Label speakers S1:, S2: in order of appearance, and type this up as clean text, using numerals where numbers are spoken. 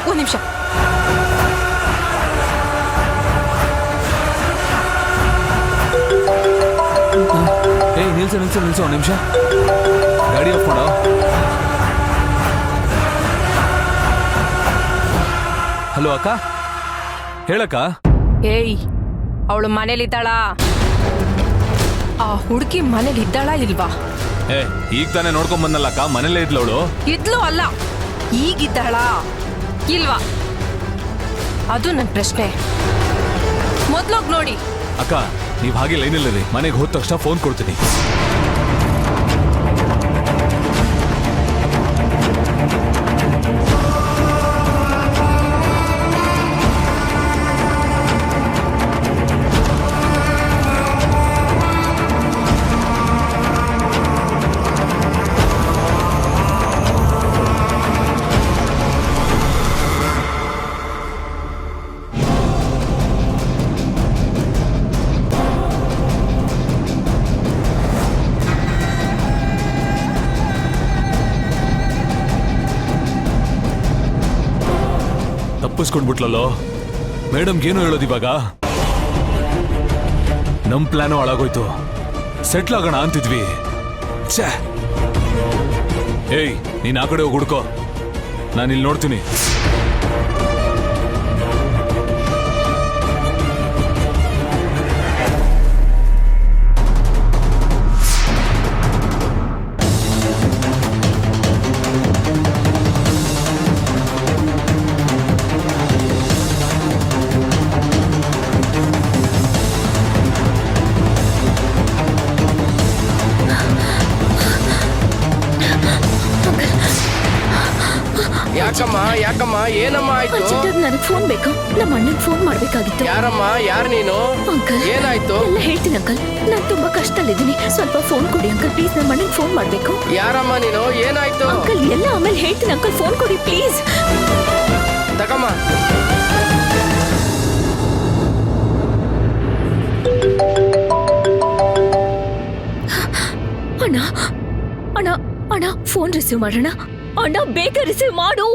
S1: ಒಂದ್ ನಿಮಿಷ.
S2: ನಿಲ್ಸು ಒಂದ್ ನಿಮಿಷ. ಗಾಡಿ ಆಫ್ ಮಾಡೋ. ಹಲೋ ಅಕ್ಕ, ಹೇಳಕ್ಕ.
S1: ಏಯ್, ಅವಳು ಮನೇಲಿದ್ದಾಳಾ? ಆ ಹುಡುಗಿ ಮನೇಲಿದ್ದಾಳಾ ಇಲ್ವಾ?
S2: ಈಗ ತಾನೇ ನೋಡ್ಕೊಂಡ್ ಬಂದಲ್ಲಕ್ಕ, ಮನೇಲೇ ಇದ್ಲು ಅವಳು.
S1: ಇದ್ಲು ಅಲ್ಲ, ಈಗಿದ್ದಾಳಾ ಇಲ್ವಾ ಅದು ನನ್ನ ಪ್ರಶ್ನೆ. ಮೊದ್ಲೋಗ್ ನೋಡಿ.
S2: ಅಕ್ಕ, ನೀವ್ ಹಾಗೆ ಲೈನಲ್ಲಿರಿ, ಮನೆಗೆ ಹೋದ ತಕ್ಷಣ ಫೋನ್ ಕೊಡ್ತೀನಿ. ತಪ್ಪಿಸ್ಕೊಂಡ್ಬಿಟ್ಲಲ್ಲೋ. ಮೇಡಮ್ಗೆ ಏನು ಹೇಳೋದು ಇವಾಗ? ನಮ್ ಪ್ಲಾನು ಹಾಳಾಗೋಯ್ತು. ಸೆಟ್ಲ್ ಆಗೋಣ ಅಂತಿದ್ವಿ. ಛೇ. ಏಯ್, ನೀನ್ ಆ ಕಡೆ ಹೋಗಿ ಹುಡ್ಕೋ, ನಾನು ಇಲ್ಲಿ ನೋಡ್ತೀನಿ.
S3: ಯಾಕಮ್ಮ ಏನಮ್ಮ ಆಯ್ತು?
S4: ನನಗೆ ಫೋನ್ ಬೇಕು, ನಮ್ಮ ಅಣ್ಣನ್ ಫೋನ್ ಮಾಡ್ಬೇಕಾಗಿತ್ತು.
S3: ಯಾರಮ್ಮ, ಯಾರು ನೀನು?
S4: ಅಂಕಲ್,
S3: ಏನಾಯ್ತು?
S4: ಎಲ್ಲ ಹೇಳ್ತೀನಿ ಅಂಕಲ್, ನಾನು ತುಂಬಾ ಕಷ್ಟದಲ್ಲಿದ್ದೀನಿ, ಸ್ವಲ್ಪ ಫೋನ್ ಕೊಡಿ ಅಂಕಲ್ ಪ್ಲೀಸ್. ನಮ್ಮ ಅಣ್ಣನ್ ಫೋನ್ ಮಾಡ್ಬೇಕು.
S3: ಯಾರಮ್ಮ ನೀನು? ಏನಾಯ್ತು?
S4: ಅಂಕಲ್ ಎಲ್ಲ ಆಮೇಲೆ ಹೇಳ್ತೀನಿ ಅಂಕಲ್, ಫೋನ್ ಕೊಡಿ ಪ್ಲೀಸ್.
S3: ತಗಮ್ಮ.
S4: ಅಣ್ಣ ಅಣ್ಣ ಅಣ್ಣ, ಫೋನ್ ರಿಸೀವ್ ಮಾಡೋಣ. ಅಣ್ಣ ಬೇಗ ರಿಸೀವ್ ಮಾಡು.